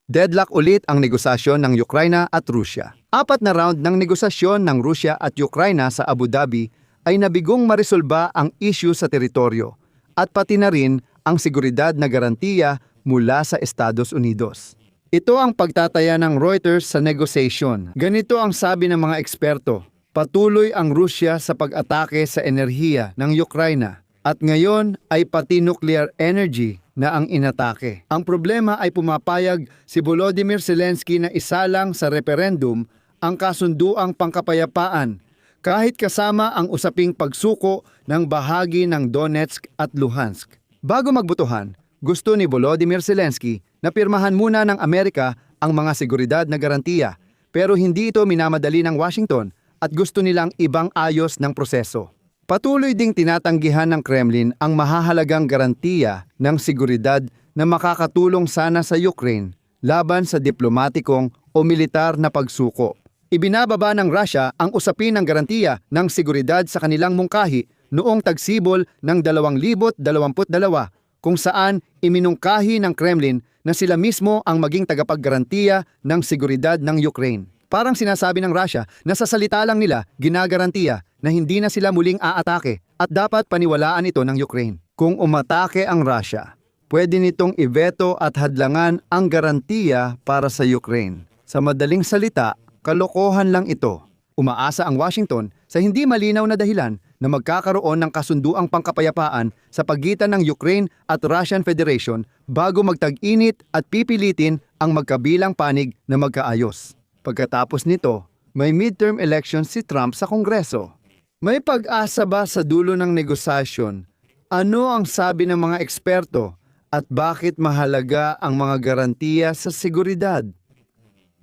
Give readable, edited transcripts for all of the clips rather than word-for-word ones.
Deadlock ulit ang negosasyon ng Ukraina at Rusya. 4 na round ng negosasyon ng Rusya at Ukraina sa Abu Dhabi ay nabigong maresolba ang issue sa teritoryo at pati na rin ang seguridad na garantiya mula sa Estados Unidos. Ito ang pagtataya ng Reuters sa negotiation. Ganito ang sabi ng mga eksperto. Patuloy ang Rusya sa pag-atake sa enerhiya ng Ukraina at ngayon ay pati nuclear energy na ang inatake. Ang problema ay pumapayag si Volodymyr Zelensky na isalang sa referendum ang kasunduang pangkapayapaan kahit kasama ang usaping pagsuko ng bahagi ng Donetsk at Luhansk. Bago magbotohan, gusto ni Volodymyr Zelensky na pirmahan muna ng Amerika ang mga seguridad na garantiya pero hindi ito minamadali ng Washington at gusto nilang ibang ayos ng proseso. Patuloy ding tinatanggihan ng Kremlin ang mahahalagang garantiya ng seguridad na makakatulong sana sa Ukraine laban sa diplomatikong o militar na pagsuko. Ibinababa ng Russia ang usapin ng garantiya ng seguridad sa kanilang mungkahi noong tagsibol ng 2022 kung saan iminungkahi ng Kremlin na sila mismo ang maging tagapaggarantiya ng seguridad ng Ukraine. Parang sinasabi ng Russia na sa salita lang nila ginagarantiya na hindi na sila muling aatake at dapat paniwalaan ito ng Ukraine. Kung umatake ang Russia, pwede nitong iveto at hadlangan ang garantiya para sa Ukraine. Sa madaling salita, kalokohan lang ito. Umaasa ang Washington sa hindi malinaw na dahilan na magkakaroon ng kasunduang pangkapayapaan sa pagitan ng Ukraine at Russian Federation bago magtag-init at pipilitin ang magkabilang panig na magkaayos. Pagkatapos nito, may midterm election si Trump sa Kongreso. May pag-asa ba sa dulo ng negosasyon? Ano ang sabi ng mga eksperto at bakit mahalaga ang mga garantiya sa seguridad?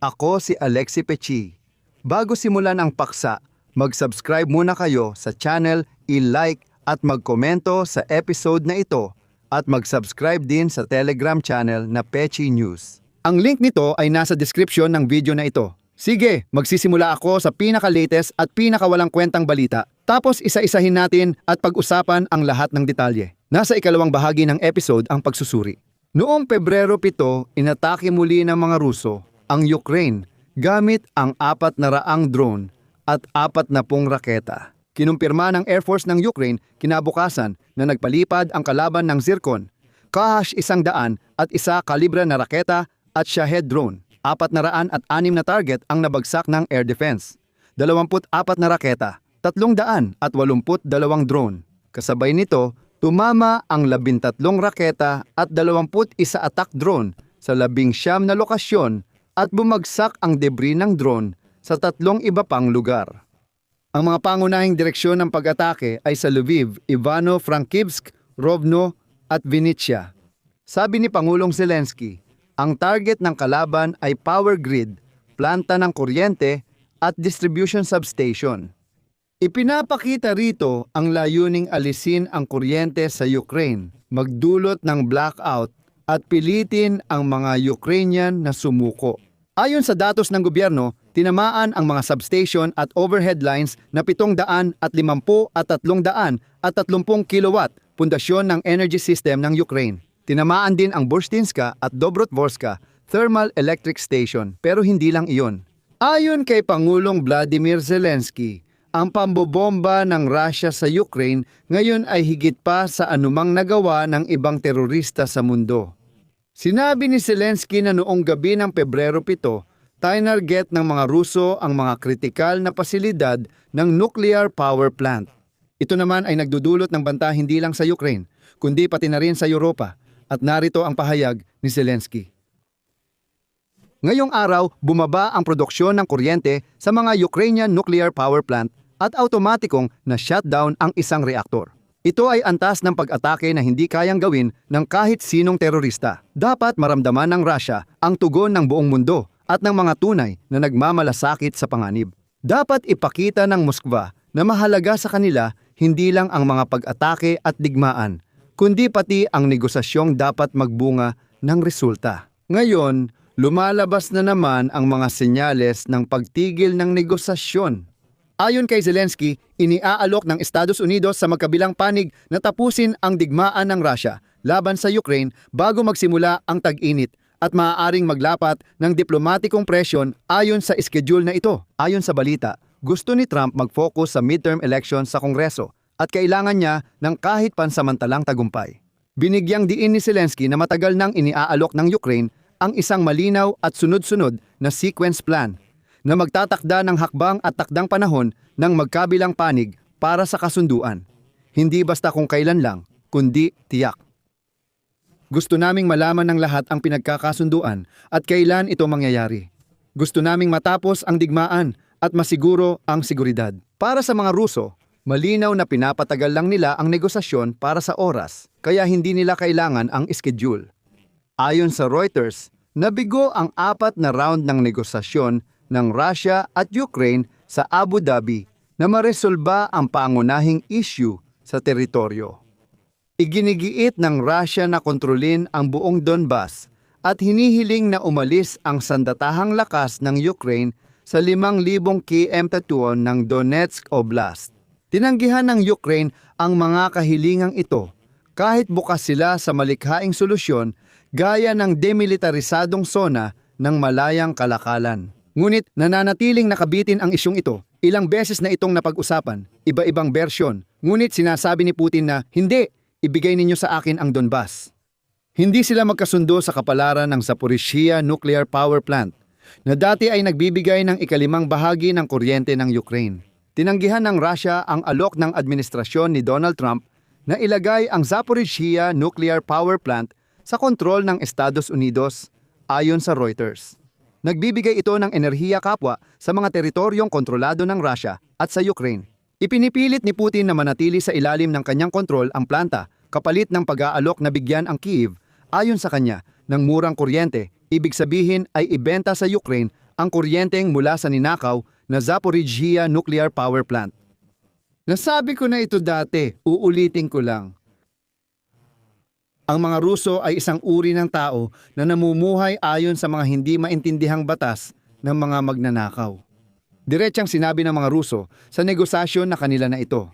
Ako si Alexi Pechi. Bago simulan ang paksa, mag-subscribe muna kayo sa channel, i-like at magkomento sa episode na ito at mag-subscribe din sa Telegram channel na Pechi News. Ang link nito ay nasa description ng video na ito. Sige, magsisimula ako sa pinaka-latest at pinakawalang kwentang balita. Tapos isa-isahin natin at pag-usapan ang lahat ng detalye. Nasa ikalawang bahagi ng episode ang pagsusuri. Noong Pebrero 7, inatake muli ng mga Ruso ang Ukraine gamit ang 400 drone at 40 raketa. Kinumpirma ng Air Force ng Ukraine kinabukasan na nagpalipad ang kalaban ng Zircon, Kahash-100 at isa kalibra na raketa at Shahed drone. 406 na target ang nabagsak ng Air Defense. 24 na raketa, 382 drone. Kasabay nito, tumama ang 13 raketa at 21 attack drone sa 19 na lokasyon at bumagsak ang debris ng drone sa 3 iba pang lugar. Ang mga pangunahing direksyon ng pag-atake ay sa Lviv, Ivano-Frankivsk, Rovno at Vinnytsia. Sabi ni Pangulong Zelensky, ang target ng kalaban ay power grid, planta ng kuryente at distribution substation. Ipinapakita rito ang layuning alisin ang kuryente sa Ukraine, magdulot ng blackout at pilitin ang mga Ukrainian na sumuko. Ayon sa datos ng gobyerno, tinamaan ang mga substation at overhead lines na 750 at 330 kilowatt pundasyon ng energy system ng Ukraine. Tinamaan din ang Burstinska at Dobrotvorska Thermal Electric Station pero hindi lang iyon. Ayon kay Pangulong Vladimir Zelensky, ang pambobomba ng Russia sa Ukraine ngayon ay higit pa sa anumang nagawa ng ibang terorista sa mundo. Sinabi ni Zelensky na noong gabi ng Pebrero 7, tinarget ng mga Ruso ang mga kritikal na pasilidad ng nuclear power plant. Ito naman ay nagdudulot ng banta hindi lang sa Ukraine, kundi pati na rin sa Europa. At narito ang pahayag ni Zelensky. Ngayong araw, bumaba ang produksyon ng kuryente sa mga Ukrainian nuclear power plant at automatikong na-shutdown ang isang reaktor. Ito ay antas ng pag-atake na hindi kayang gawin ng kahit sinong terorista. Dapat maramdaman ng Russia ang tugon ng buong mundo at ng mga tunay na nagmamalasakit sa panganib. Dapat ipakita ng Moskva na mahalaga sa kanila hindi lang ang mga pag-atake at digmaan, kundi pati ang negosasyong dapat magbunga ng resulta. Ngayon, lumalabas na naman ang mga senyales ng pagtigil ng negosasyon. Ayon kay Zelensky, iniaalok ng Estados Unidos sa magkabilang panig na tapusin ang digmaan ng Russia laban sa Ukraine bago magsimula ang tag-init at maaaring maglapat ng diplomatikong presyon ayon sa schedule na ito. Ayon sa balita, gusto ni Trump mag-focus sa midterm elections sa Kongreso at kailangan niya ng kahit pansamantalang tagumpay. Binigyang diin ni Zelensky na matagal nang iniaalok ng Ukraine ang isang malinaw at sunod-sunod na sequence plan na magtatakda ng hakbang at takdang panahon ng magkabilang panig para sa kasunduan. Hindi basta kung kailan lang, kundi tiyak. Gusto naming malaman ng lahat ang pinagkakasunduan at kailan ito mangyayari. Gusto naming matapos ang digmaan at masiguro ang seguridad. Para sa mga Ruso, malinaw na pinapatagal lang nila ang negosasyon para sa oras, kaya hindi nila kailangan ang schedule. Ayon sa Reuters, nabigo ang 4 na round ng negosasyon ng Russia at Ukraine sa Abu Dhabi na maresolba ang pangunahing issue sa teritoryo. Iginigiit ng Russia na kontrolin ang buong Donbas at hinihiling na umalis ang sandatahang lakas ng Ukraine sa 5,000 km ng Donetsk Oblast. Tinanggihan ng Ukraine ang mga kahilingang ito kahit bukas sila sa malikhaing solusyon gaya ng demilitarisadong zona ng malayang kalakalan. Ngunit nananatiling nakabitin ang isyong ito. Ilang beses na itong napag-usapan, iba-ibang bersyon. Ngunit sinasabi ni Putin na hindi, ibigay ninyo sa akin ang Donbas. Hindi sila magkasundo sa kapalaran ng Zaporizhzhia Nuclear Power Plant na dati ay nagbibigay ng ikalimang bahagi ng kuryente ng Ukraine. Tinanggihan ng Russia ang alok ng administrasyon ni Donald Trump na ilagay ang Zaporizhzhia Nuclear Power Plant sa kontrol ng Estados Unidos ayon sa Reuters. Nagbibigay ito ng enerhiya kapwa sa mga teritoryong kontrolado ng Russia at sa Ukraine. Ipinipilit ni Putin na manatili sa ilalim ng kanyang kontrol ang planta kapalit ng pag-aalok na bigyan ang Kyiv ayon sa kanya ng murang kuryente. Ibig sabihin ay ibenta sa Ukraine ang kuryenteng mula sa ninakaw na Zaporizhzhia Nuclear Power Plant. Nasabi ko na ito dati, uulitin ko lang. Ang mga Ruso ay isang uri ng tao na namumuhay ayon sa mga hindi maintindihang batas ng mga magnanakaw. Diretsang sinabi ng mga Ruso sa negosasyon na kanila na ito.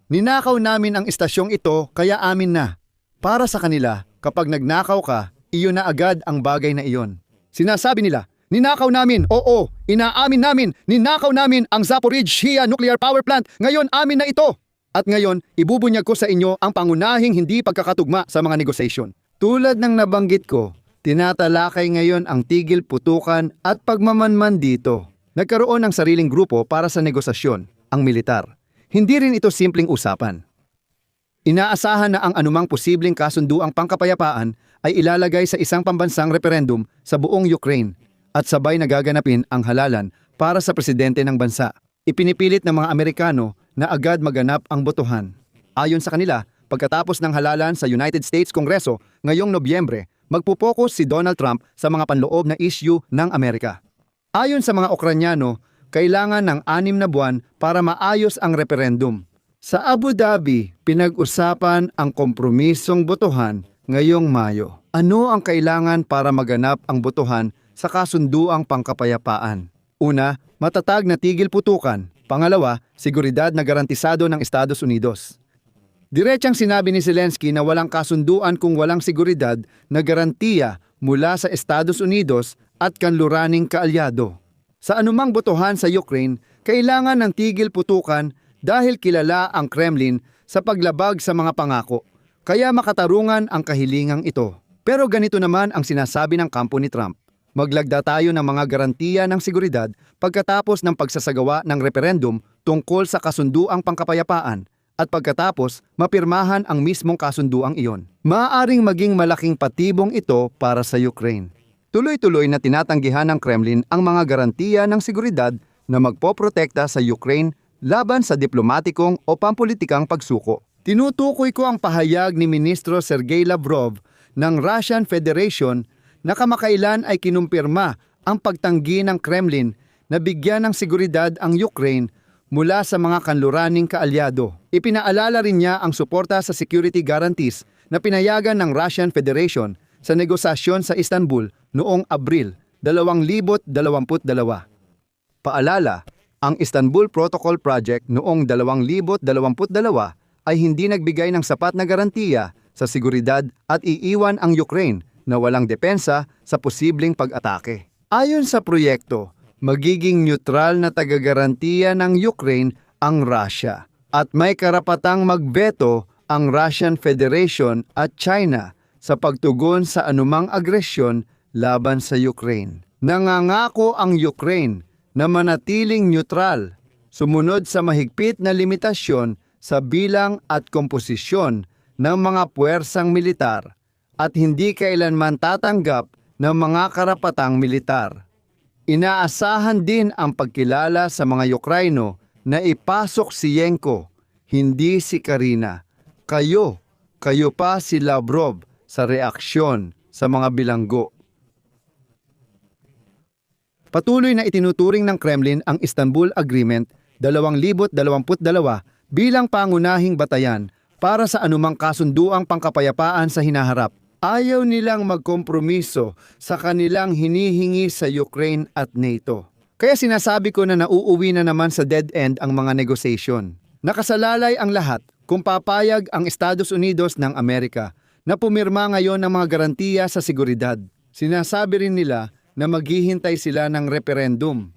Ninakaw namin ang istasyong ito kaya amin na. Para sa kanila, kapag nagnakaw ka, iyon na agad ang bagay na iyon. Sinasabi nila, ninakaw namin, oo, inaamin namin, ninakaw namin ang Zaporizhzhia Nuclear Power Plant, ngayon amin na ito. At ngayon, ibubunyag ko sa inyo ang pangunahing hindi pagkakatugma sa mga negosasyon. Tulad ng nabanggit ko, tinatalakay ngayon ang tigil putukan at pagmamanman dito. Nagkaroon ng sariling grupo para sa negosasyon, ang militar. Hindi rin ito simpleng usapan. Inaasahan na ang anumang posibleng kasunduang pangkapayapaan ay ilalagay sa isang pambansang referendum sa buong Ukraine at sabay nagaganapin ang halalan para sa presidente ng bansa. Ipinipilit ng mga Amerikano na agad maganap ang botohan. Ayon sa kanila, pagkatapos ng halalan sa United States Kongreso ngayong Nobyembre, magpupokus si Donald Trump sa mga panloob na issue ng Amerika. Ayon sa mga Ukrainyano, kailangan ng 6 na buwan para maayos ang referendum. Sa Abu Dhabi, pinag-usapan ang kompromisong botohan ngayong Mayo. Ano ang kailangan para maganap ang botohan sa kasunduang pangkapayapaan? Una, matatag na tigil putukan. Pangalawa, seguridad na garantisado ng Estados Unidos. Diretsang sinabi ni Zelensky na walang kasunduan kung walang seguridad na garantiya mula sa Estados Unidos at kanluraning kaalyado. Sa anumang botohan sa Ukraine, kailangan ng tigil putukan dahil kilala ang Kremlin sa paglabag sa mga pangako, kaya makatarungan ang kahilingang ito. Pero ganito naman ang sinasabi ng kampo ni Trump. Maglagda tayo ng mga garantiya ng seguridad pagkatapos ng pagsasagawa ng referendum tungkol sa kasunduang pangkapayapaan at pagkatapos mapirmahan ang mismong kasunduang iyon. Maaaring maging malaking patibong ito para sa Ukraine. Tuloy-tuloy na tinatanggihan ng Kremlin ang mga garantiya ng seguridad na magpoprotekta sa Ukraine laban sa diplomatikong o pampulitikang pagsuko. Tinutukoy ko ang pahayag ni Ministro Sergey Lavrov ng Russian Federation na kamakailan ay kinumpirma ang pagtanggi ng Kremlin na bigyan ng seguridad ang Ukraine mula sa mga kanluraning kaalyado. Ipinaalala rin niya ang suporta sa security guarantees na pinayagan ng Russian Federation sa negosasyon sa Istanbul noong Abril 2022. Paalala, ang Istanbul Protocol Project noong 2022 ay hindi nagbigay ng sapat na garantiya sa seguridad at iiwan ang Ukraine na walang depensa sa posibleng pag-atake. Ayon sa proyekto, magiging neutral na tagagarantiya ng Ukraine ang Russia at may karapatang magbeto ang Russian Federation at China sa pagtugon sa anumang agresyon laban sa Ukraine. Nangangako ang Ukraine na manatiling neutral, sumunod sa mahigpit na limitasyon sa bilang at komposisyon ng mga puwersang militar at hindi kailanman tatanggap ng mga karapatang militar. Inaasahan din ang pagkilala sa mga Ukraino na ipasok si Yenko, hindi si Karina. Kayo pa si Lavrov sa reaksyon sa mga bilanggo. Patuloy na itinuturing ng Kremlin ang Istanbul Agreement 2022 bilang pangunahing batayan para sa anumang kasunduang pangkapayapaan sa hinaharap. Ayaw nilang magkompromiso sa kanilang hinihingi sa Ukraine at NATO. Kaya sinasabi ko na nauuwi na naman sa dead end ang mga negosasyon. Nakasalalay ang lahat kung papayag ang Estados Unidos ng Amerika na pumirma ngayon ng mga garantiya sa seguridad. Sinasabi rin nila na maghihintay sila ng referendum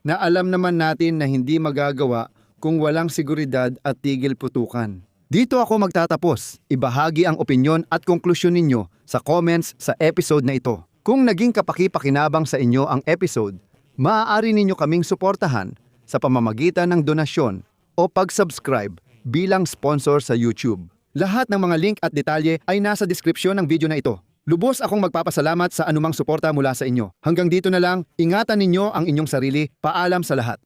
na alam naman natin na hindi magagawa kung walang seguridad at tigil putukan. Dito ako magtatapos. Ibahagi ang opinyon at konklusyon ninyo sa comments sa episode na ito. Kung naging kapaki-pakinabang sa inyo ang episode, maaari ninyo kaming suportahan sa pamamagitan ng donasyon o pag-subscribe bilang sponsor sa YouTube. Lahat ng mga link at detalye ay nasa description ng video na ito. Lubos akong magpapasalamat sa anumang suporta mula sa inyo. Hanggang dito na lang, ingatan ninyo ang inyong sarili. Paalam sa lahat.